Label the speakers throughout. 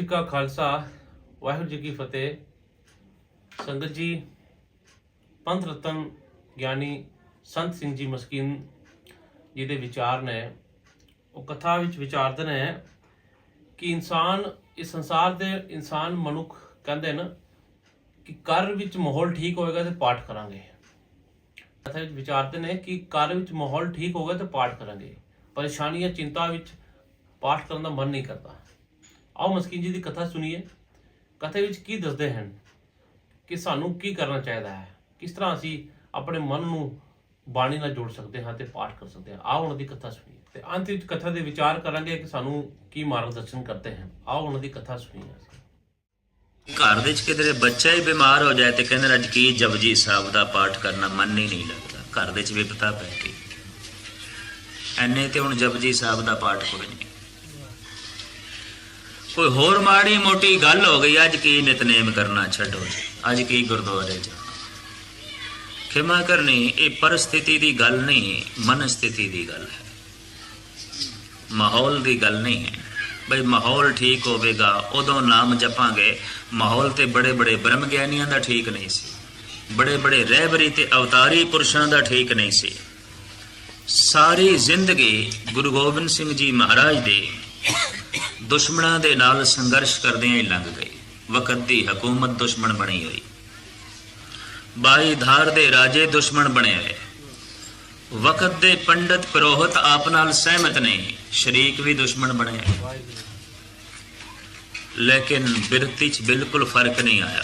Speaker 1: जी का खालसा वाहिगुरू जी की फतेह। संगत जी, पंथ रतन ਗਿਆਨੀ संत सिंह जी मस्कीन जी ਦੇ ਵਿਚਾਰ ਨੇ ਉਹ ਕਥਾ ਵਿੱਚ ਵਿਚਾਰਦੇ ਨੇ ਕਿ ਇਨਸਾਨ ਇਸ ਸੰਸਾਰ ਦੇ ਇਨਸਾਨ ਮਨੁੱਖ ਕਹਿੰਦੇ ਨੇ ਕਿ ਘਰ ਵਿੱਚ ਮਾਹੌਲ ਠੀਕ ਹੋਏਗਾ ਤੇ ਪਾਠ ਕਰਾਂਗੇ। ਕਥਾ ਵਿੱਚ ਵਿਚਾਰਦੇ ਨੇ ਕਿ ਘਰ ਵਿੱਚ ਮਾਹੌਲ ਠੀਕ ਹੋਗਾ ਤੇ ਪਾਠ ਕਰਾਂਗੇ, ਪਰੇਸ਼ਾਨੀਆਂ ਚਿੰਤਾ ਵਿੱਚ ਪਾਠ ਕਰਨ ਦਾ ਮਨ ਨਹੀਂ ਕਰਦਾ। ਆਓ ਮਸਕੀਨ ਜੀ ਦੀ ਕਥਾ ਸੁਣੀਏ। ਕਥਾ ਵਿੱਚ ਕੀ ਦੱਸਦੇ ਹਨ ਕਿ ਸਾਨੂੰ ਕੀ ਕਰਨਾ ਚਾਹੀਦਾ ਹੈ, ਕਿਸ ਤਰ੍ਹਾਂ ਅਸੀਂ ਆਪਣੇ ਮਨ ਨੂੰ ਬਾਣੀ ਨਾਲ ਜੋੜ ਸਕਦੇ ਹਾਂ ਤੇ ਪਾਠ ਕਰ ਸਕਦੇ ਹਾਂ। ਆਓ ਉਹਨਾਂ ਦੀ ਕਥਾ ਸੁਣੀਏ ਤੇ ਅੰਤ ਵਿੱਚ ਕਥਾ ਦੇ ਵਿਚਾਰ ਕਰਾਂਗੇ ਕਿ ਸਾਨੂੰ ਕੀ ਮਾਰਗਦਰਸ਼ਨ ਕਰਦੇ ਹਨ। ਆਓ ਉਹਨਾਂ ਦੀ ਕਥਾ ਸੁਣੀਏ।
Speaker 2: घर ਵਿੱਚ ਕਿਧਰੇ ਬੱਚਾ ਹੀ ਬਿਮਾਰ ਹੋ ਜਾਏ ਤੇ ਕਹਿੰਦੇ ਅੱਜ ਕੀ ਜਪਜੀ ਸਾਹਿਬ ਦਾ ਪਾਠ ਕਰਨਾ ਮਨ ਹੀ ਨਹੀਂ ਲੱਗਦਾ। ਘਰ ਵਿੱਚ ਵਿਪਤਾ ਪੈ ਗਈ ਐਨੇ ਤੇ ਹੁਣ ਜਪਜੀ ਸਾਹਿਬ ਦਾ ਪਾਠ ਕੋਈ ਨਹੀਂ। ਕੋਈ ਹੋਰ ਮਾੜੀ ਮੋਟੀ ਗੱਲ ਹੋ ਗਈ, ਅੱਜ ਕੀ ਨਿਤਨੇਮ ਕਰਨਾ ਛੱਡੋ ਜੀ, ਅੱਜ ਕੀ ਗੁਰਦੁਆਰੇ ਜਾ। ਖਿਮਾ ਕਰਨੀ ਇਹ ਪਰਿਸਥਿਤੀ ਦੀ ਗੱਲ ਨਹੀਂ, ਮਨ ਸਥਿਤੀ ਦੀ ਗੱਲ ਹੈ, ਮਾਹੌਲ ਦੀ ਗੱਲ ਨਹੀਂ ਹੈ। ਬਈ ਮਾਹੌਲ ਠੀਕ ਹੋਵੇਗਾ ਉਦੋਂ ਨਾਮ ਜਪਾਂਗੇ। ਮਾਹੌਲ ਤੇ ਬੜੇ ਬੜੇ ਬ੍ਰਹਮ ਗਿਆਨੀਆਂ ਦਾ ਠੀਕ ਨਹੀਂ ਸੀ, ਬੜੇ ਬੜੇ ਰਹਿਬਰੀ ਤੇ ਅਵਤਾਰੀ ਪੁਰਸ਼ਾਂ ਦਾ ਠੀਕ ਨਹੀਂ ਸੀ। ਸਾਰੀ ਜ਼ਿੰਦਗੀ ਗੁਰੂ ਗੋਬਿੰਦ ਸਿੰਘ ਜੀ ਮਹਾਰਾਜ ਦੇ ਦੁਸ਼ਮਣਾਂ ਦੇ ਨਾਲ ਸੰਘਰਸ਼ ਕਰਦਿਆਂ ਹੀ ਲੰਘ ਗਈ। ਵਕਤ ਦੀ ਹਕੂਮਤ ਦੁਸ਼ਮਣ ਬਣੀ ਹੋਈ, 22 ਧਾਰ ਦੇ ਰਾਜੇ ਦੁਸ਼ਮਣ ਬਣੇ ਹੋਏ, ਵਕਤ ਦੇ ਪੰਡਤ ਪੁਰੋਹਿਤ ਆਪ ਨਾਲ ਸਹਿਮਤ ਨਹੀਂ, ਸ਼ਰੀਕ ਵੀ ਦੁਸ਼ਮਣ ਬਣੇ। ਲੇਕਿਨ ਬਿਰਤੀ 'ਚ ਬਿਲਕੁਲ ਫਰਕ ਨਹੀਂ ਆਇਆ।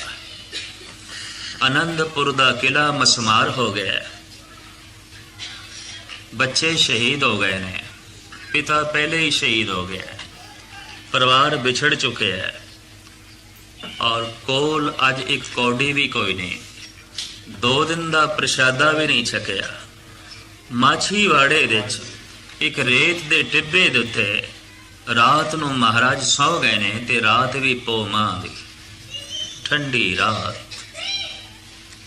Speaker 2: ਆਨੰਦਪੁਰ ਦਾ ਕਿਲਾ ਮਸਮਾਰ ਹੋ ਗਿਆ, ਬੱਚੇ ਸ਼ਹੀਦ ਹੋ ਗਏ ਨੇ, ਪਿਤਾ ਪਹਿਲੇ ਹੀ ਸ਼ਹੀਦ ਹੋ ਗਿਆ, ਪਰਿਵਾਰ ਵਿਛੜ ਚੁੱਕਿਆ ਹੈ ਔਰ ਕੋਲ ਅੱਜ ਇੱਕ ਕੌਡੀ ਵੀ ਕੋਈ ਨਹੀਂ, 2 ਦਿਨ ਦਾ ਪ੍ਰਸ਼ਾਦਾ ਵੀ ਨਹੀਂ ਛਕਿਆ। ਮਾਛੀਵਾੜੇ ਵਿੱਚ ਇੱਕ ਰੇਤ ਦੇ ਟਿੱਬੇ ਦੇ ਉੱਤੇ ਰਾਤ ਨੂੰ ਮਹਾਰਾਜ ਸੌ ਗਏ ਨੇ ਤੇ ਰਾਤ ਵੀ ਪੋ ਮਾਂ ਦੀ ਠੰਡੀ ਰਾਤ,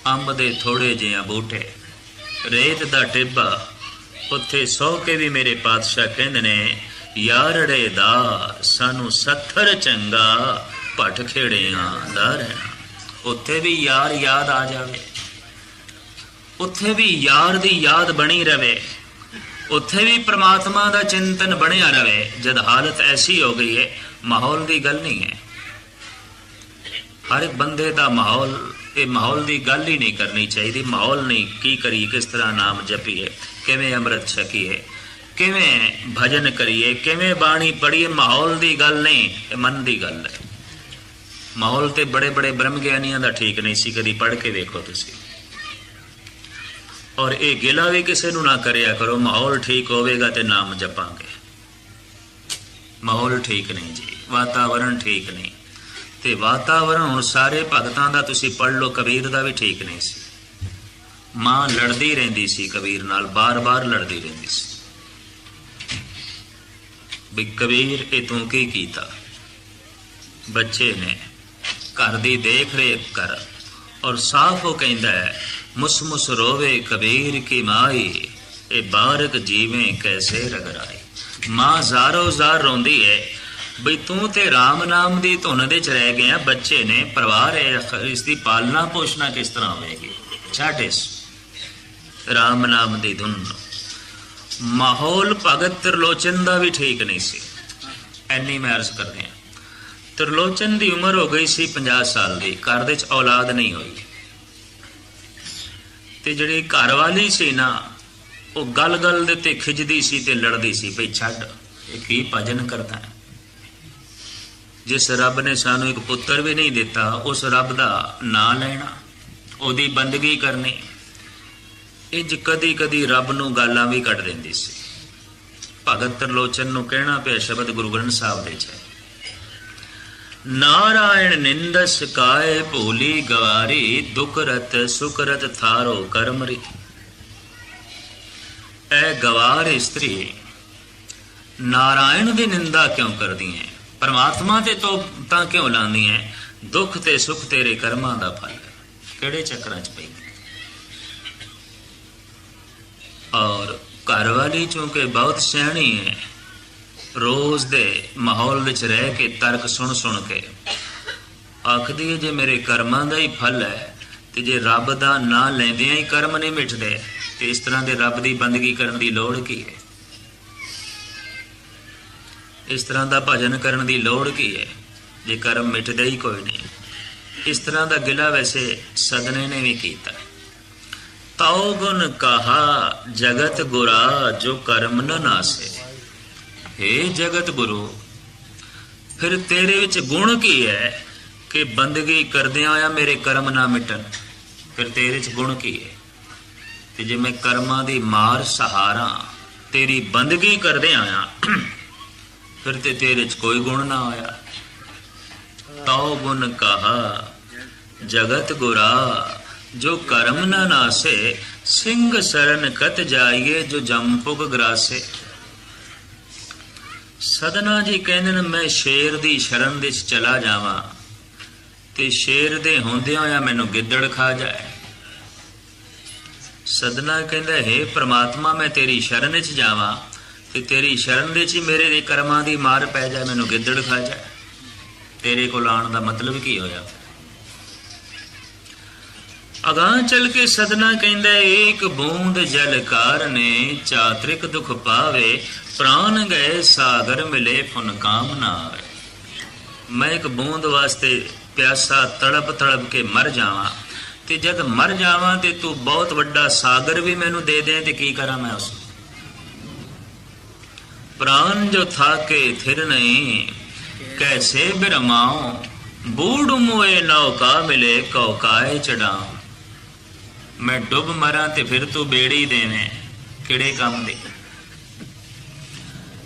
Speaker 2: ਅੰਬ ਦੇ ਥੋੜੇ ਜਿਹੇ ਬੂਟੇ, ਰੇਤ ਦਾ ਟਿੱਬਾ, ਉੱਥੇ ਸੌ ਕੇ ਵੀ ਮੇਰੇ ਪਾਤਸ਼ਾਹ ਕਹਿੰਦੇ ਨੇ ਯਾਰੜੇ ਦਾ ਸਾਨੂੰ 70 ਚੰਗਾ ਭੱਟ ਖੇੜਿਆਂ ਦਾ ਰਹਿਣਾ। ਉੱਥੇ ਵੀ ਯਾਰ ਯਾਦ ਆ ਜਾਵੇ, ਉੱਥੇ ਵੀ ਯਾਰ ਦੀ ਯਾਦ ਬਣੀ ਰਵੇ, ਉੱਥੇ ਵੀ ਪ੍ਰਮਾਤਮਾ ਦਾ ਚਿੰਤਨ ਬਣਿਆ ਰਵੇ। ਜਦ ਹਾਲਤ ਐਸੀ ਹੋ ਗਈ ਹੈ, ਮਾਹੌਲ ਦੀ ਗੱਲ ਨਹੀਂ ਹੈ, ਹਰ ਇੱਕ ਬੰਦੇ ਦਾ ਮਾਹੌਲ, ਇਹ ਮਾਹੌਲ ਦੀ ਗੱਲ ਹੀ ਨਹੀਂ ਕਰਨੀ ਚਾਹੀਦੀ। ਮਾਹੌਲ ਨਹੀਂ, ਕੀ ਕਰੀਏ, ਕਿਸ ਤਰ੍ਹਾਂ ਨਾਮ ਜਪੀਏ, ਕਿਵੇਂ ਅੰਮ੍ਰਿਤ ਛਕੀਏ, ਕਿਵੇਂ ਭਜਨ ਕਰੀਏ, ਕਿਵੇਂ ਬਾਣੀ ਪੜ੍ਹੀਏ, ਮਾਹੌਲ ਦੀ ਗੱਲ ਨਹੀਂ, ਇਹ ਮਨ ਦੀ ਗੱਲ ਹੈ। ਮਾਹੌਲ ਤੇ ਬੜੇ ਬੜੇ ਬ੍ਰਹਮ ਗਿਆਨੀਆਂ ਦਾ ਠੀਕ ਨਹੀਂ ਸੀ, ਕਦੀ ਪੜ੍ਹ ਕੇ ਵੇਖੋ ਤੁਸੀਂ। ਔਰ ਇਹ ਗਿਲਾ ਵੀ ਕਿਸੇ ਨੂੰ ਨਾ ਕਰਿਆ ਕਰੋ, ਮਾਹੌਲ ਠੀਕ ਹੋਵੇਗਾ ਤੇ ਨਾਮ ਜਪਾਂਗੇ। ਮਾਹੌਲ ਠੀਕ ਨਹੀਂ ਜੀ, ਵਾਤਾਵਰਣ ਠੀਕ ਨਹੀਂ, ਤੇ ਵਾਤਾਵਰਣ ਹੁਣ ਸਾਰੇ ਭਗਤਾਂ ਦਾ ਤੁਸੀਂ ਪੜ੍ਹ ਲਓ, ਕਬੀਰ ਦਾ ਵੀ ਠੀਕ ਨਹੀਂ ਸੀ। ਮਾਂ ਲੜਦੀ ਰਹਿੰਦੀ ਸੀ ਕਬੀਰ ਨਾਲ, ਬਾਰ-ਬਾਰ ਲੜਦੀ ਰਹਿੰਦੀ ਸੀ ਵੀ ਕਬੀਰ ਇਹ ਤੂੰ ਕੀ ਕੀਤਾ। ਬੱਚੇ ਨੇ ਘਰ ਦੀ ਦੇਖ ਰੇਖ ਕਰ, ਔਰ ਸਾਫ਼ ਉਹ ਕਹਿੰਦਾ ਹੈ ਮੁਸ ਮੁਸ ਰੋਵੇ ਕਬੀਰ ਕੀ ਮਾਈ, ਇਹ ਬਾਰਕ ਜੀਵੇਂ ਕੈਸੇ ਰਗਰਾਈ। ਮਾਂ ਜ਼ਾਰੋ ਜ਼ਾਰ ਰੋਂਦੀ ਹੈ ਬਈ ਤੂੰ ਤੇ ਰਾਮ ਨਾਮ ਦੀ ਧੁਨ ਦੇ ਚ ਰਹਿ ਗਿਆ, ਬੱਚੇ ਨੇ, ਪਰਿਵਾਰ ਹੈ, ਇਸ ਦੀ ਪਾਲਣਾ ਪੋਸ਼ਣਾ ਕਿਸ ਤਰ੍ਹਾਂ ਹੋਵੇਗੀ। ਛੱਡ ਇਸ ਰਾਮ ਨਾਮ ਦੀ ਧੁਨ। ਮਾਹੌਲ ਭਗਤ ਤ੍ਰਿਲੋਚਨ ਦਾ ਵੀ ਠੀਕ ਨਹੀਂ ਸੀ। ਐਨੀ ਮੈਂ ਅਰਜ਼ ਕਰਦੇ ਹਾਂ, ਤ੍ਰਿਲੋਚਨ ਦੀ ਉਮਰ ਹੋ ਗਈ ਸੀ 50 ਸਾਲ ਦੀ, ਘਰ ਦੇ ਚ ਔਲਾਦ ਨਹੀਂ ਹੋਈ, ਤੇ ਜਿਹੜੀ ਘਰ ਵਾਲੀ ਸੀ ਨਾ ਉਹ ਗੱਲ ਗੱਲ ਦੇ ਉੱਤੇ ਖਿੱਚਦੀ ਸੀ ਤੇ ਲੜਦੀ ਸੀ ਭਈ ਛੱਡ, ਇਹ ਕੀ ਭਜਨ ਕਰਦਾ ਹੈ। ਜਿਸ ਰੱਬ ਨੇ ਸਾਨੂੰ ਇੱਕ ਪੁੱਤਰ ਵੀ ਨਹੀਂ ਦਿੱਤਾ, ਉਸ ਰੱਬ ਦਾ ਨਾਂ ਲੈਣਾ, ਉਹਦੀ ਬੰਦਗੀ ਕਰਨੀ, ਇੰਜ ਕਦੀ ਕਦੀ ਰੱਬ ਨੂੰ ਗਾਲਾਂ ਵੀ ਕੱਢ ਦਿੰਦੀ ਸੀ। ਭਗਤ ਤ੍ਰਿਲੋਚਨ ਨੂੰ ਕਹਿਣਾ ਪਿਆ ਸ਼ਬਦ ਗੁਰੂ ਗ੍ਰੰਥ ਸਾਹਿਬ ਦੇ ਚ, ਨਾਰਾਇਣ ਨਿੰਦਸ ਕਾਏ ਭੂਲੀ ਗਵਾਰੀ, ਦੁਖ ਰਤ ਸੁਖ ਰਤ ਥਾਰੋ ਕਰਮਰੀ। ਐ ਗਵਾਰ ਇਸਤਰੀ ਨਾਰਾਇਣ ਦੀ ਨਿੰਦਾ ਕਿਉਂ ਕਰਦੀ ਹੈ, ਪਰਮਾਤਮਾ ਤੇ ਤਾਂ ਕਿਉਂ ਲਾਉਂਦੀ ਹੈ, ਦੁੱਖ ਤੇ ਸੁਖ ਤੇਰੇ ਕਰਮਾਂ ਦਾ ਫਲ, ਕਿਹੜੇ ਚੱਕਰਾਂ ਚ ਪਈ। ਔਰ ਘਰ ਵਾਲੀ ਚੂੰਕਿ ਬਹੁਤ ਸਿਆਣੀ ਹੈ, ਰੋਜ਼ ਦੇ ਮਾਹੌਲ ਵਿੱਚ ਰਹਿ ਕੇ ਤਰਕ ਸੁਣ ਸੁਣ ਕੇ ਆਖਦੀ ਹੈ ਜੇ ਮੇਰੇ ਕਰਮਾਂ ਦਾ ਹੀ ਫਲ ਹੈ ਤੇ ਜੇ ਰੱਬ ਦਾ ਨਾਂ ਲੈਂਦਿਆਂ ਹੀ ਕਰਮ ਨਹੀਂ ਮਿਟਦੇ ਤੇ ਇਸ ਤਰ੍ਹਾਂ ਦੇ ਰੱਬ ਦੀ ਬੰਦਗੀ ਕਰਨ ਦੀ ਲੋੜ ਕੀ ਹੈ? ਇਸ ਤਰ੍ਹਾਂ ਦਾ ਭਜਨ ਕਰਨ ਦੀ ਲੋੜ ਕੀ ਹੈ ਜੇ ਕਰਮ ਮਿਟਦੇ ਹੀ ਕੋਈ ਨਹੀਂ? ਇਸ ਤਰ੍ਹਾਂ ਦਾ ਗਿਲਾ ਵੈਸੇ ਸਦਨੇ ਨੇ ਵੀ ਕੀਤਾ। ਤਾਉ ਗੁਣ ਕਹਾ ਜਗਤ ਗੁਰਾ ਜੋ ਕਰਮ ਨ ਨਾਸੇ। ਹੇ ਜਗਤ ਗੁਰੂ, ਫਿਰ ਤੇਰੇ ਵਿੱਚ ਗੁਣ ਕੀ ਹੈ ਕਿ ਬੰਦਗੀ ਕਰਦਿਆਂ ਹੋਇਆ ਮੇਰੇ ਕਰਮ ਨਾ ਮਿਟਣ? ਫਿਰ ਤੇਰੇ 'ਚ ਗੁਣ ਕੀ ਹੈ? ਤੇ ਜੇ ਮੈਂ ਕਰਮਾਂ ਦੀ ਮਾਰ ਸਹਾਰਾ ਤੇਰੀ ਬੰਦਗੀ ਕਰਦਿਆਂ ਆਇਆ ਫਿਰ ਤੇ ਤੇਰੇ 'ਚ ਕੋਈ ਗੁਣ ਨਾ ਆਇਆ। ਤਾਉ ਗੁਣ ਕਹਾ ਜਗਤ ਗੁਰਾ ਜੋ ਕਰਮ ਨ ਨਾਸੇ। ਸਿੰਘ ਸਰਨ ਕਤ ਜਾਈਏ ਜੋ ਜੰਪੁਗ ਗਰਾਸੇ। ਸਦਨਾ ਜੀ ਕਹਿੰਦੇ ਨੇ ਮੈਂ ਸ਼ੇਰ ਦੀ ਸ਼ਰਨ ਦੇ 'ਚ ਚਲਾ ਜਾਵਾਂ ਤੇ ਸ਼ੇਰ ਦੇ ਹੁੰਦਿਆਂ ਹੋਇਆ ਮੈਨੂੰ ਗਿੱਦੜ ਖਾ ਜਾਏ। ਸਦਨਾ ਕਹਿੰਦਾ ਹੈ ਪ੍ਰਮਾਤਮਾ ਮੈਂ ਤੇਰੀ ਸ਼ਰਨ ਵਿੱਚ ਜਾਵਾਂ ਤੇ ਤੇਰੀ ਸ਼ਰਨ ਦੇ 'ਚ ਹੀ ਮੇਰੇ ਦੇ ਕਰਮਾਂ ਦੀ ਮਾਰ ਪੈ ਜਾਏ, ਮੈਨੂੰ ਗਿੱਦੜ ਖਾ ਜਾਏ। ਤੇਰੇ ਕੋਲ ਆਉਣ ਦਾ ਮਤਲਬ ਕੀ ਹੋਇਆ? ਅਗਾਂਹ ਚਲ ਕੇ ਸਦਨਾ ਕਹਿੰਦਾ ਏਕ ਬੂੰਦ ਜਲ ਕਾਰਨੇ ਚਾਤ੍ਰਿਕ ਦੁਖ ਪਾਵੇ। ਪ੍ਰਾਨ ਗਏ ਸਾਗਰ ਮਿਲੇ ਫੁਨ ਕਾਮ ਨਾ ਆਵੇ। ਮੈਂ ਇੱਕ ਬੂੰਦ ਵਾਸਤੇ ਪਿਆਸਾ ਤੜਪ ਤੜਪ ਕੇ ਮਰ ਜਾਵਾਂ ਤੇ ਜਦ ਮਰ ਜਾਵਾਂ ਤੇ ਤੂੰ ਬਹੁਤ ਵੱਡਾ ਸਾਗਰ ਵੀ ਮੈਨੂੰ ਦੇ ਦੇ ਤੇ ਕੀ ਕਰਾਂ ਮੈਂ ਉਸ? ਪ੍ਰਾਨ ਜੋ ਥਾਕੇ ਥਿਰ ਨਹੀਂ ਕੈਸੇ ਬਿਰਮਾਉ। ਬੂੜ ਮੋਏ ਨੌਕਾ ਮਿਲੇ ਕੌਕਾਏ ਚੜਾਉ। ਮੈਂ ਡੁੱਬ ਮਰਾਂ ਤੇ ਫਿਰ ਤੂੰ ਬੇੜੀ ਦੇਵੇਂ, ਕਿਹੜੇ ਕੰਮ ਦੀ?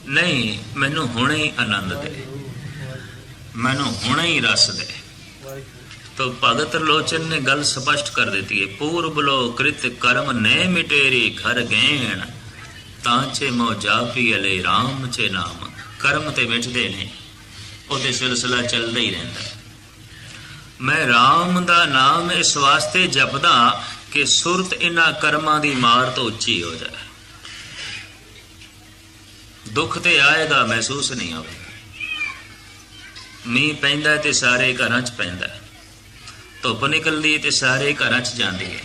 Speaker 2: ਨਹੀਂ, ਮੈਨੂੰ ਹੁਣੇ ਹੀ ਆਨੰਦ ਦੇ, ਮੈਨੂੰ ਹੁਣੇ ਹੀ ਰਸ ਦੇ। तो भगत लोचन ने गल स्पष्ट कर देती है। पूर्व लो कृत कर्म ने मिटेरी घर गैण तांचे मो जापी अले राम चे नाम। कर्म ते मिटदे ने, ओते सिलसिला चलदा ही रहिंदा। मैं राम दा नाम इस वास्ते जपदा कि सुरत इन्हां कर्मां दी मार तो उच्ची हो जाए। दुख ते आएगा महसूस नहीं होगा। मींह पैंदा ते सारे घरां च पैंदा, ਧੁੱਪ ਨਿਕਲਦੀ ਤੇ ਸਾਰੇ ਘਰਾਂ 'ਚ ਜਾਂਦੀ ਹੈ।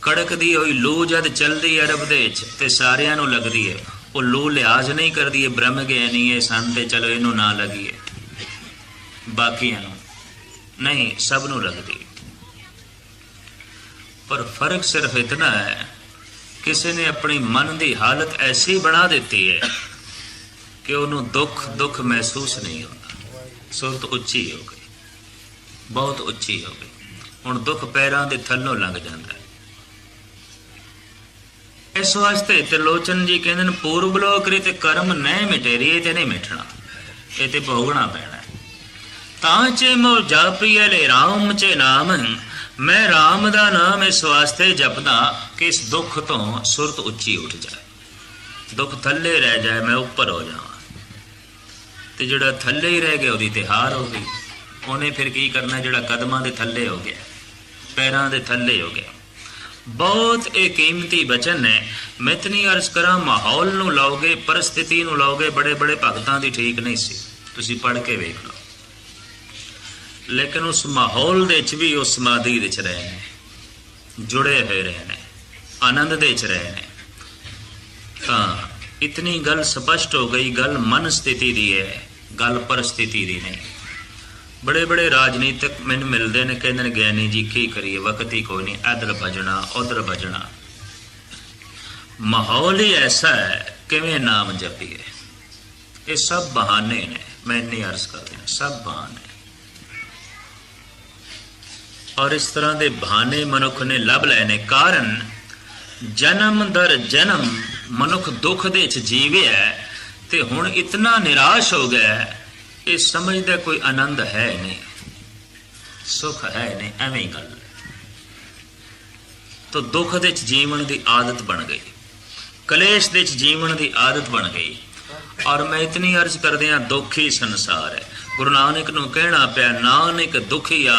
Speaker 2: ਕੜਕਦੀ ਹੋਈ ਲੂ ਜਦ ਚੱਲਦੀ ਅਰਬ ਦੇ ਵਿੱਚ ਤੇ ਸਾਰਿਆਂ ਨੂੰ ਲੱਗਦੀ ਹੈ। ਉਹ ਲੂ ਲਿਹਾਜ਼ ਨਹੀਂ ਕਰਦੀ ਹੈ ਬ੍ਰਹਮ ਗਿਆਨੀ ਹੈ ਸਨ ਤੇ ਚਲੋ ਇਹਨੂੰ ਨਾ ਲੱਗੀਏ, ਬਾਕੀਆਂ ਨੂੰ ਨਹੀਂ, ਸਭ ਨੂੰ ਲੱਗਦੀ ਹੈ। ਪਰ ਫਰਕ ਸਿਰਫ ਇਤਨਾ ਹੈ ਕਿਸੇ ਨੇ ਆਪਣੀ ਮਨ ਦੀ ਹਾਲਤ ਐਸੀ ਬਣਾ ਦਿੱਤੀ ਹੈ ਕਿ ਉਹਨੂੰ ਦੁੱਖ ਮਹਿਸੂਸ ਨਹੀਂ ਹੁੰਦਾ। ਸੁਰਤ ਉੱਚੀ ਹੋ ਗਈ, ਬਹੁਤ ਉੱਚੀ ਹੋ ਗਈ। ਹੁਣ ਦੁੱਖ ਪੈਰਾਂ ਦੇ ਥੱਲੋਂ ਲੰਘ ਜਾਂਦਾ। ਇਸ ਵਾਸਤੇ ਤਿਰਲੋਚਨ ਜੀ ਕਹਿੰਦੇ ਨੇ ਪੂਰਬ ਲੋਕ੍ਰਿਤ ਕਰਮ ਨਹੀਂ ਮਿਟੇਰੀ। ਇਹ ਤੇ ਨਹੀਂ ਮਿਟਣਾ, ਇਹ ਤੇ ਭੋਗਣਾ ਪੈਣਾ। ਤਾਂ ਚੇ ਮੋ ਜਾਪੀਏ ਲੈ ਰਾਮ ਚੇ ਨਾਮ। ਮੈਂ ਰਾਮ ਦਾ ਨਾਮ ਇਸ ਵਾਸਤੇ ਜਪਦਾ ਕਿ ਇਸ ਦੁੱਖ ਤੋਂ ਸੁਰਤ ਉੱਚੀ ਉੱਠ ਜਾਏ, ਦੁੱਖ ਥੱਲੇ ਰਹਿ ਜਾਏ, ਮੈਂ ਉੱਪਰ ਹੋ ਜਾਵਾਂ। ਤੇ ਜਿਹੜਾ ਥੱਲੇ ਹੀ ਰਹਿ ਗਿਆ ਉਹਦੀ ਤੇ ਹਾਰ ਹੋ ਗਈ। ਉਹਨੇ ਫਿਰ ਕੀ ਕਰਨਾ ਜਿਹੜਾ ਕਦਮਾਂ ਦੇ ਥੱਲੇ ਹੋ ਗਿਆ, ਪੈਰਾਂ ਦੇ ਥੱਲੇ ਹੋ ਗਿਆ। ਬਹੁਤ ਇਹ ਕੀਮਤੀ ਬਚਨ ਹੈ। ਮੈਂ ਇਤਨੀ ਅਰਜ਼ ਕਰਾਂ, ਮਾਹੌਲ ਨੂੰ ਲਾਓਗੇ, ਪਰਿਸਥਿਤੀ ਨੂੰ ਲਾਓਗੇ, ਬੜੇ ਬੜੇ ਭਗਤਾਂ ਦੀ ਠੀਕ ਨਹੀਂ ਸੀ, ਤੁਸੀਂ ਪੜ੍ਹ ਕੇ ਵੇਖ ਲਓ। ਲੇਕਿਨ ਉਸ ਮਾਹੌਲ ਦੇ ਵਿੱਚ ਵੀ ਉਹ ਸਮਾਧੀ ਵਿੱਚ ਰਹੇ ਨੇ, ਜੁੜੇ ਹੋਏ ਰਹੇ ਨੇ, ਆਨੰਦ ਦੇ ਵਿੱਚ ਰਹੇ ਨੇ। ਤਾਂ ਇਤਨੀ ਗੱਲ ਸਪਸ਼ਟ ਹੋ ਗਈ, ਗੱਲ ਮਨ ਸਥਿਤੀ ਦੀ ਹੈ, ਗੱਲ ਪਰਿਸਥਿਤੀ ਦੀ ਨਹੀਂ। बड़े बड़े राजनीतिक मैंने मिलते हैं, कहते हैं ज्ञानी जी की करिए, वक्त ही कोई नहीं, इधर भजना उधर भजना। माहौल ही ऐसा है, किवें नाम जपीए। ये सब बहाने ने, मैं नहीं अर्ज कर रहा, सब बहाने। और इस तरह के बहाने मनुख ने लभ लैने। कारण जन्म दर जन्म मनुख दुख दे च जीविया ते हुण इतना निराश हो गया है, ये समझदा कोई आनंद है नहीं, सुख है नहीं, एवं गल। तो दुख दे जीवन की आदत बन गई, कलेश दे जीवन की आदत बन गई। और मैं इतनी अर्ज कर दिया, दुख ही संसार है। गुरु नानक नूं कहना पिया, नानक दुखिया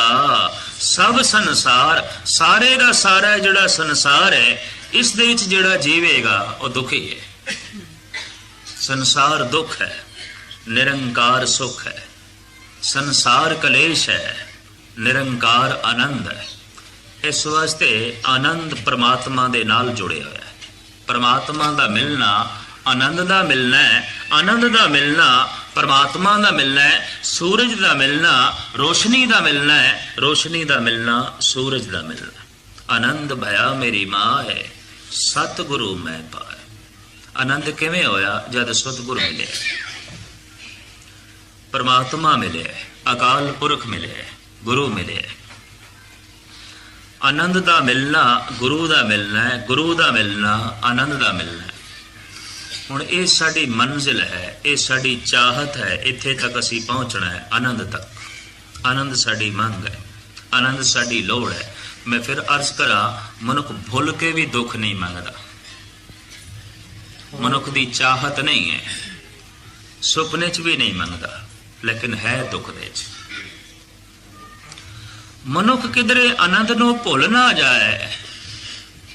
Speaker 2: सब संसार। सारे का सारा जिहड़ा संसार है, इस दे विच जिहड़ा जीवेगा वो दुखी है। संसार दुख है। ਨਿਰੰਕਾਰ ਸੁਖ ਹੈ। ਸੰਸਾਰ ਕਲੇਸ਼ ਹੈ, ਨਿਰੰਕਾਰ ਆਨੰਦ ਹੈ। ਇਸ ਵਾਸਤੇ ਆਨੰਦ ਪ੍ਰਮਾਤਮਾ ਦੇ ਨਾਲ ਜੁੜਿਆ ਹੋਇਆ ਹੈ। ਪ੍ਰਮਾਤਮਾ ਦਾ ਮਿਲਣਾ ਆਨੰਦ ਦਾ ਮਿਲਣਾ ਹੈ, ਆਨੰਦ ਦਾ ਮਿਲਣਾ परमात्मा का मिलना है, सूरज का मिलना रोशनी का मिलना है, रोशनी का मिलना सूरज का मिलना। आनंद भया मेरी माँ है, सतगुरु मैं पाए। आनंद किवें होया? जद सतगुरु मिले, परमात्मा मिले, अकाल पुरख मिले, गुरु मिले। आनंद का मिलना गुरु का मिलना है, गुरु का मिलना आनंद का मिलना है। ਹੁਣ ਇਹ ਸਾਡੀ ਮੰਜ਼ਿਲ ਹੈ, ਇਹ ਸਾਡੀ ਚਾਹਤ ਹੈ, ਇੱਥੇ ਤੱਕ ਅਸੀਂ ਪਹੁੰਚਣਾ ਹੈ, ਆਨੰਦ ਤੱਕ। ਆਨੰਦ ਸਾਡੀ ਮੰਗ ਹੈ, ਆਨੰਦ ਸਾਡੀ ਲੋੜ ਹੈ। ਮੈਂ ਫਿਰ ਅਰਜ਼ ਕਰਾਂ, ਮਨੁੱਖ ਭੁੱਲ ਕੇ ਵੀ ਦੁੱਖ ਨਹੀਂ ਮੰਗਦਾ। ਮਨੁੱਖ ਦੀ ਚਾਹਤ ਨਹੀਂ ਹੈ, ਸੁਪਨੇ 'ਚ ਵੀ ਨਹੀਂ ਮੰਗਦਾ, ਲੇਕਿਨ ਹੈ ਦੁੱਖ ਦੇ 'ਚ। ਮਨੁੱਖ ਕਿਧਰੇ ਆਨੰਦ ਨੂੰ ਭੁੱਲ ਨਾ ਜਾਏ,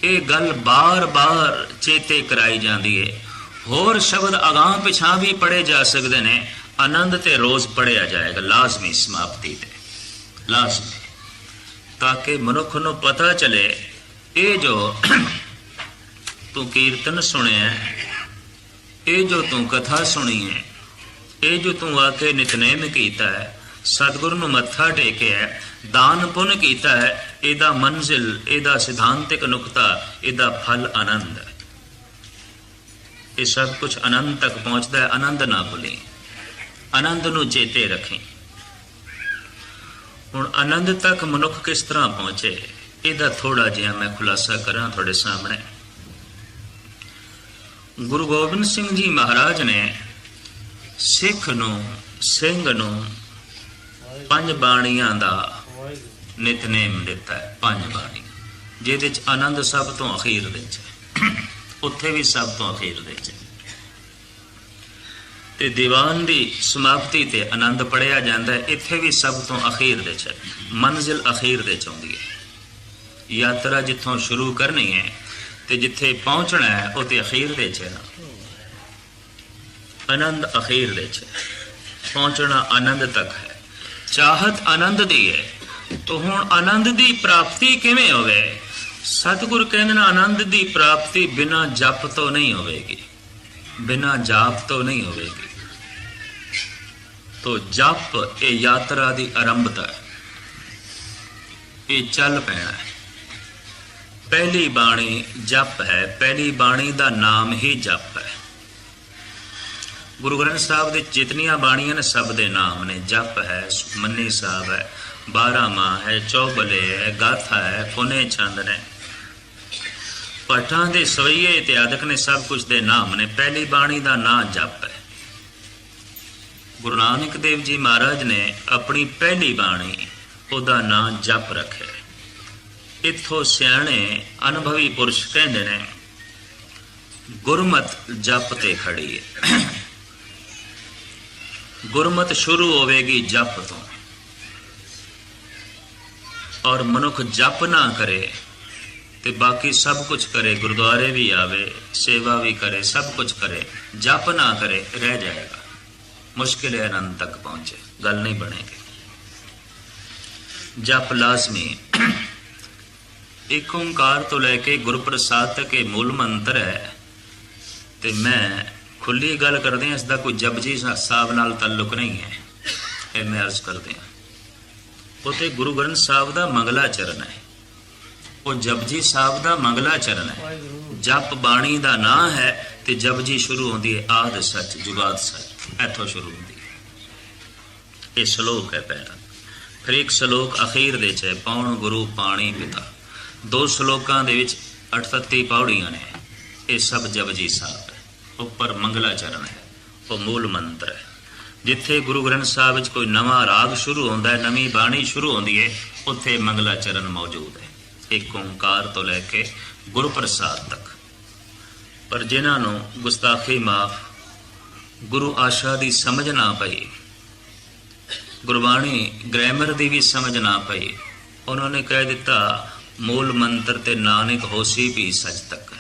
Speaker 2: ਇਹ ਗੱਲ ਬਾਰ-ਬਾਰ ਚੇਤੇ ਕਰਾਈ ਜਾਂਦੀ ਹੈ। ਹੋਰ ਸ਼ਬਦ ਅਗਾਂਹ ਪਿਛਾਂ ਵੀ ਪੜ੍ਹੇ ਜਾ ਸਕਦੇ ਨੇ, ਆਨੰਦ ਤੇ ਰੋਜ਼ ਪੜ੍ਹਿਆ ਜਾਏਗਾ ਲਾਜ਼ਮੀ, ਸਮਾਪਤੀ ਤੇ ਲਾਜ਼ਮੀ, ਤਾਂ ਕਿ ਮਨੁੱਖ ਨੂੰ ਪਤਾ ਚਲੇ ਇਹ ਜੋ ਤੂੰ ਕੀਰਤਨ ਸੁਣਿਆ, ਇਹ ਜੋ ਤੂੰ ਕਥਾ ਸੁਣੀ ਹੈ, ਇਹ ਜੋ ਤੂੰ ਆ ਕੇ ਨਿਤਨੇਮ ਕੀਤਾ ਹੈ, ਸਤਿਗੁਰੂ ਨੂੰ ਮੱਥਾ ਟੇਕਿਆ, ਦਾਨ ਪੁੰਨ ਕੀਤਾ ਹੈ, ਇਹਦਾ ਮੰਜ਼ਿਲ, ਇਹਦਾ ਸਿਧਾਂਤਿਕ ਨੁਕਤਾ, ਇਹਦਾ ਫਲ ਆਨੰਦ ਹੈ। ਇਹ ਸਭ ਕੁਛ ਆਨੰਦ ਤੱਕ ਪਹੁੰਚਦਾ ਹੈ। ਆਨੰਦ ਨਾ ਭੁੱਲੀ, ਆਨੰਦ ਨੂੰ ਚੇਤੇ ਰੱਖੀ। ਹੁਣ ਆਨੰਦ ਤੱਕ ਮਨੁੱਖ ਕਿਸ ਤਰ੍ਹਾਂ ਪਹੁੰਚੇ, ਇਹਦਾ ਥੋੜਾ ਜਿਹਾ ਮੈਂ ਖੁਲਾਸਾ ਕਰਾਂ ਤੁਹਾਡੇ ਸਾਹਮਣੇ। ਗੁਰੂ ਗੋਬਿੰਦ ਸਿੰਘ ਜੀ ਮਹਾਰਾਜ ਨੇ ਸਿੱਖ ਨੂੰ, ਸਿੰਘ ਨੂੰ 5 ਬਾਣੀਆਂ ਦਾ ਨਿਤਨੇਮ ਦਿੱਤਾ ਹੈ। 5 ਬਾਣੀ ਜਿਹਦੇ 'ਚ ਆਨੰਦ ਸਭ ਤੋਂ ਅਖੀਰ ਵਿੱਚ ਹੈ, ਉੱਥੇ ਵੀ ਸਭ ਤੋਂ ਅਖੀਰ ਦੇ 'ਚ, ਤੇ ਦੀਵਾਨ ਦੀ ਸਮਾਪਤੀ ਤੇ ਆਨੰਦ ਪੜਿਆ ਜਾਂਦਾ ਹੈ, ਇੱਥੇ ਵੀ ਸਭ ਤੋਂ ਅਖੀਰ ਦੇ 'ਚ, ਮੰਜ਼ਿਲ ਅਖੀਰ ਦੇ 'ਚ ਆਉਂਦੀ ਹੈ। ਯਾਤਰਾ ਜਿੱਥੋਂ ਸ਼ੁਰੂ ਕਰਨੀ ਹੈ ਤੇ ਜਿੱਥੇ ਪਹੁੰਚਣਾ ਹੈ ਉਹ ਤੇ ਅਖੀਰ ਦੇ 'ਚ ਹੈ ਨਾ, ਆਨੰਦ ਅਖੀਰ ਦੇ 'ਚ, ਪਹੁੰਚਣਾ ਆਨੰਦ ਤੱਕ ਹੈ। ਚਾਹਤ ਆਨੰਦ ਦੀ ਹੈ, ਤਾਂ ਹੁਣ ਆਨੰਦ ਦੀ ਪ੍ਰਾਪਤੀ ਕਿਵੇਂ ਹੋਵੇ? ਸਤਿਗੁਰ ਕਹਿੰਦੇ ਨੇ ਆਨੰਦ ਦੀ ਪ੍ਰਾਪਤੀ ਬਿਨਾਂ ਜਪ ਤੋਂ ਨਹੀਂ ਹੋਵੇਗੀ, ਬਿਨਾਂ ਜਾਪ ਤੋਂ ਨਹੀਂ ਹੋਵੇਗੀ। ਤੋ ਜਪ ਇਹ ਯਾਤਰਾ ਦੀ ਆਰੰਭਤਾ ਹੈ, ਇਹ ਚੱਲ ਪੈਣਾ ਹੈ। ਪਹਿਲੀ ਬਾਣੀ ਜਪ ਹੈ, ਪਹਿਲੀ ਬਾਣੀ ਦਾ ਨਾਮ ਹੀ ਜਪ ਹੈ। ਗੁਰੂ ਗ੍ਰੰਥ ਸਾਹਿਬ ਦੇ ਜਿਤਨੀਆਂ ਬਾਣੀਆਂ ਨੇ ਸਭ ਦੇ ਨਾਮ ਨੇ। ਜਪ ਹੈ, ਸੁਖਮਨੀ ਸਾਹਿਬ ਹੈ, 12 ਮਾਹ ਹੈ, ਚੌਬਲੇ ਹੈ, ਗਾਥਾ ਹੈ, ਪੁਨੇ ਛੰਦ ਨੇ, ਪਾਠਾਂ ਦੇ ਸਵਈਏ ਇਤਿਆਦਿਕ ਨੇ, ਸਭ ਕੁਝ ਦੇ ਨਾਮ ਨੇ। ਪਹਿਲੀ ਬਾਣੀ ਦਾ ਨਾਂ ਜਪ ਹੈ। ਗੁਰੂ ਨਾਨਕ ਦੇਵ ਜੀ ਮਹਾਰਾਜ ਨੇ ਆਪਣੀ ਪਹਿਲੀ ਬਾਣੀ, ਉਹਦਾ ਨਾਂ ਜਪ ਰੱਖਿਆ। ਇੱਥੋਂ ਸਿਆਣੇ ਅਨੁਭਵੀ ਪੁਰਸ਼ ਕਹਿੰਦੇ ਨੇ ਗੁਰਮਤ ਜਪ ਤੇ ਖੜੀ ਹੈ। ਗੁਰਮਤ ਸ਼ੁਰੂ ਹੋਵੇਗੀ ਜਪ ਤੋਂ, ਔਰ ਮਨੁੱਖ ਜਪ ਨਾ ਕਰੇ ਤੇ ਬਾਕੀ ਸਭ ਕੁਝ ਕਰੇ, ਗੁਰਦੁਆਰੇ ਵੀ ਆਵੇ, ਸੇਵਾ ਵੀ ਕਰੇ, ਸਭ ਕੁਝ ਕਰੇ, ਜਪ ਨਾ ਕਰੇ, ਰਹਿ ਜਾਏਗਾ। ਮੁਸ਼ਕਿਲ ਹੈ ਆਨੰਦ ਤੱਕ ਪਹੁੰਚੇ, ਗੱਲ ਨਹੀਂ ਬਣੇਗੀ। ਜਪ ਲਾਜ਼ਮੀ। ਇੱਕ ਓਂਕਾਰ ਤੋਂ ਲੈ ਕੇ ਗੁਰਪ੍ਰਸਾਦ ਤੱਕ ਇਹ ਮੂਲ ਮੰਤਰ ਹੈ। ਤੇ ਮੈਂ ਖੁੱਲੀ ਗੱਲ ਕਰਦੇ ਹਾਂ, ਇਸ ਦਾ ਕੋਈ ਜਪਜੀ ਸਾਹਿਬ ਨਾਲ ਤਾਲੁਕ ਨਹੀਂ ਹੈ, ਇਹ ਮੈਂ ਅਰਜ਼ ਕਰਦੇ ਹਾਂ। ਉੱਥੇ ਗੁਰੂ ਗ੍ਰੰਥ ਸਾਹਿਬ ਦਾ ਮੰਗਲਾ ਚਰਨ ਹੈ, ਉਹ ਜਪਜੀ ਸਾਹਿਬ ਦਾ ਮੰਗਲਾ ਚਰਨ ਹੈ। ਜਪ ਬਾਣੀ ਦਾ ਨਾਂ ਹੈ ਤੇ ਜਪਜੀ ਸ਼ੁਰੂ ਹੁੰਦੀ ਹੈ ਆਦਿ ਸੱਚ ਜੁਗਾਦ ਸੱਚ, ਇੱਥੋਂ ਸ਼ੁਰੂ ਹੁੰਦੀ ਹੈ। ਇਹ ਸ਼ਲੋਕ ਹੈ ਪਹਿਲਾ। ਫਿਰ ਇੱਕ ਸ਼ਲੋਕ ਅਖੀਰ ਦੇ 'ਚ ਹੈ, ਪੌਣ ਗੁਰੂ ਪਾਣੀ ਪਿਤਾ। 2 ਸ਼ਲੋਕਾਂ ਦੇ ਵਿੱਚ 38 ਪੌੜੀਆਂ ਨੇ। ਇਹ ਸਭ ਜਪਜੀ ਸਾਹਿਬ ਹੈ। ਉੱਪਰ ਮੰਗਲਾ ਚਰਨ ਹੈ, ਉਹ ਮੂਲ ਮੰਤਰ ਹੈ। ਜਿੱਥੇ ਗੁਰੂ ਗ੍ਰੰਥ ਸਾਹਿਬ ਵਿੱਚ ਕੋਈ ਨਵਾਂ ਰਾਗ ਸ਼ੁਰੂ ਹੁੰਦਾ ਹੈ, ਨਵੀਂ ਬਾਣੀ ਸ਼ੁਰੂ ਹੁੰਦੀ ਹੈ, ਉੱਥੇ ਮੰਗਲਾ ਚਰਨ ਮੌਜੂਦ ਹੈ। ਇੱਕ ਓਂਕਾਰ ਤੋਂ ਲੈ ਕੇ ਗੁਰਪ੍ਰਸਾਦ ਤੱਕ। ਪਰ ਜਿਨ੍ਹਾਂ ਨੂੰ ਗੁਸਤਾਖੀ ਮਾਫ, ਗੁਰੂ ਆਸ਼ਾ ਦੀ ਸਮਝ ਨਾ ਪਈ, ਗੁਰਬਾਣੀ ਗ੍ਰਾਮਰ ਦੀ ਵੀ ਸਮਝ ਨਾ ਪਈ, ਉਹਨਾਂ ਨੇ ਕਹਿ ਦਿੱਤਾ ਮੂਲ ਮੰਤਰ ਤੇ ਨਾਨਕ ਹੋਸੀ ਵੀ ਸੱਚ ਤੱਕ।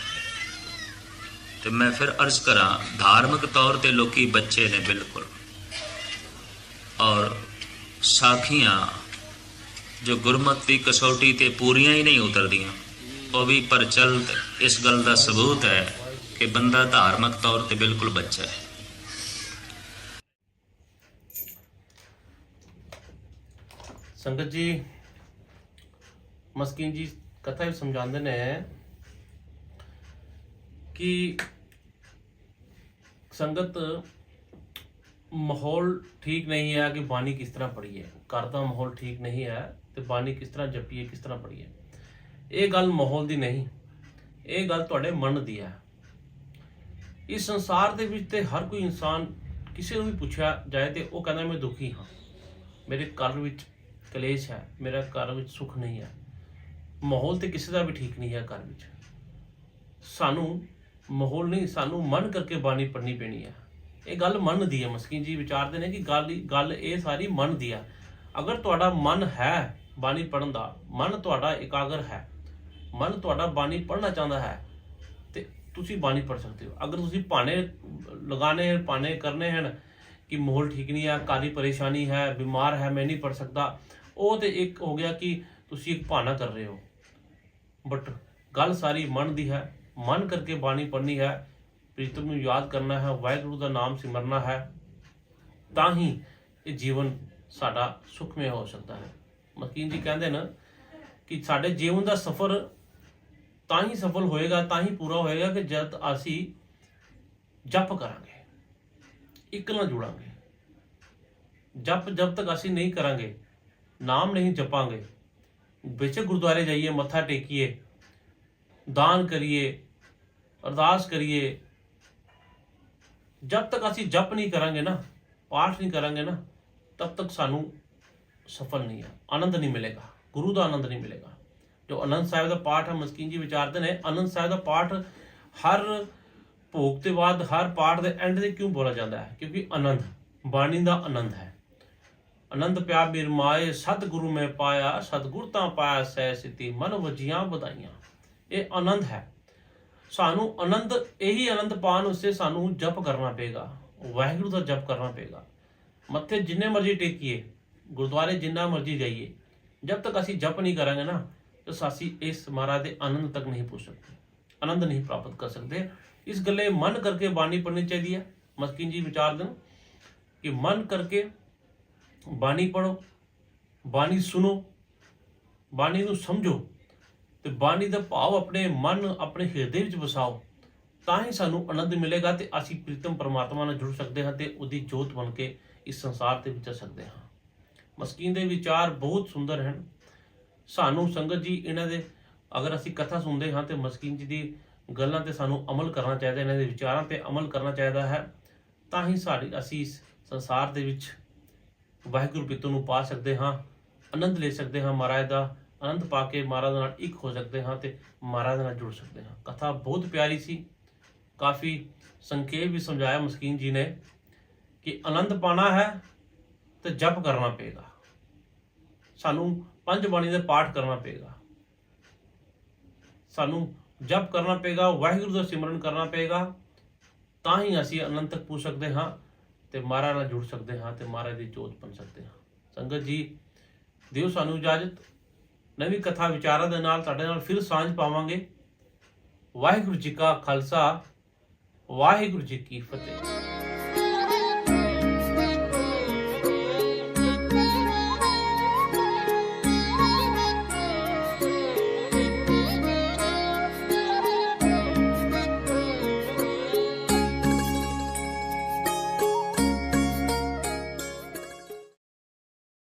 Speaker 2: ਤੇ ਮੈਂ ਫਿਰ ਅਰਜ਼ ਕਰਾਂ, ਧਾਰਮਿਕ ਤੌਰ ਤੇ ਲੋਕੀ ਬੱਚੇ ਨੇ, ਬਿਲਕੁਲ और साखियां जो गुरमत की कसौटी ते पूरियां ही नहीं उतरदियां, वो भी प्रचलित इस गल का सबूत है कि बंदा धार्मिक तौर पर बिल्कुल बच्चा है।
Speaker 1: संगत जी, मस्कीन जी कथा भी समझाते ने कि संगत माहौल ठीक नहीं है कि बानी किस तरह पढ़ीए, घर का माहौल ठीक नहीं है तो बानी किस तरह जपीए, किस तरह पढ़ीए। ये गल माहौल की नहीं, ये गल तुहाडे मन की है। इस संसार दे विच ते हर कोई इंसान किसी को भी पूछा जाए तो वह कहना मैं दुखी हाँ, मेरे घर विच कलेश है, मेरा घर विच सुख नहीं है। माहौल तो किसी का भी ठीक नहीं है घर विच। सानू माहौल नहीं, सानू मन करके बानी पढ़नी पैनी है। ये गल मन दी है। मस्कीन जी विचारते हैं कि गल ये सारी मन दी है। अगर तुहाडा मन है बानी पढ़न का, मन तुहाडा एकाग्र है, मन तुहाडा बानी पढ़ना चाहता है तो तुसी बानी पढ़ सकते हो। अगर तुसी भाने लगाने, भाने करने हैं कि माहौल ठीक नहीं है, काली परेशानी है, बीमार है, मैं नहीं पढ़ सकता, वो तो एक हो गया कि तुसी एक भाना कर रहे हो। बट गल सारी मन दी है। मन करके बानी पढ़नी है, प्रीतम नूं याद करना है, वाहिगुरू का नाम सिमरना है, तां ही ये जीवन साडा सुखमय हो सकता है। मस्कीन जी कहते ना कि साडे जीवन का सफर तां ही सफल होएगा, तां ही पूरा होएगा कि जद असी जप करांगे, एक नाल जुड़ांगे। जब तक असी नहीं करांगे, नाम नहीं जपांगे, बेशक गुरुद्वारे जाइए, मत्था टेकिए, दान करिए, अरदास करिए, जब तक असी जप नहीं करांगे ना, पाठ नहीं करांगे ना, तब तक सानू सफल नहीं है, आनंद नहीं मिलेगा, गुरु का आनंद नहीं मिलेगा। जो आनंद साहिब का पाठ है, मस्कीन जी विचारते हैं, आनंद साहिब का पाठ हर भोग के बाद, हर पाठ के एंड से क्यों बोला जाता है? क्योंकि आनंद बाणी का आनंद है। आनंद प्या बिरमाए सतगुरु में पाया, सतगुर ता पाया सह सिद्धि, मन वजियां बधाइयां। ये आनंद है। सानू आनंद, यही आनंद पान उससे सानू जप करना पेगा, वाहिगुरू का जप करना पेगा। मत्थे जिन्ने मर्जी टेकिए, गुरुद्वारे जिन्ना मर्जी जाइए, जब तक असी जप नहीं करांगे ना तो असी इस महाराज के आनंद तक नहीं पहुंच सकते, आनंद नहीं प्राप्त कर सकते। इस गले मन करके बानी पढ़नी चाहिए। मस्कीन जी विचार दें कि मन करके बानी पढ़ो, बानी सुनो, बानी नूं समझो ते बानी का भाव अपने मन, अपने हिरदे विच वसाओ, तां ही सानू आनंद मिलेगा ते असी प्रीतम परमात्मा नाल जुड़ सकते हैं ते उहदी जोत बन के इस संसार ते विचर सकते हैं। मस्कीन दे विचार बहुत सुंदर हैं। सानू संगत जी इन्हां दे अगर असी कथा सुनते हाँ तो मस्कीन जी दी गल्लां ते सानू अमल करना चाहिए, इन्हां दे विचारां ते अमल करना चाहिए है, तां ही साडी असी इस संसार दे विच वाहिगुरू पिता नूं पा सकते हाँ, आनंद ले सकते हाँ, महाराज का आनंद पा के महाराज नाल एक हो सकते हाँ ते महाराज नाल जुड़ सकते हाँ। कथा बहुत प्यारी सी, काफ़ी संक्षेप भी समझाया मस्कीन जी ने कि आनंद पाना है तो जप करना पेगा, सानू पंज बाणी का पाठ करना पेगा, सानू जप करना पेगा, वाहिगुरू का सिमरन करना पेगा, तां ही असी आनंद तक पहुँच सकते हाँ ते महाराज नाल जुड़ सकते हाँ ते महाराज की जोत बन सकते हाँ। संगत जी दिओ सानू इजाजत, नवी कथा विचारां दे नाल तुहाडे नाल फिर सांझ पावांगे। वाहिगुरू जी का खालसा, वाहिगुरू जी की फतेह।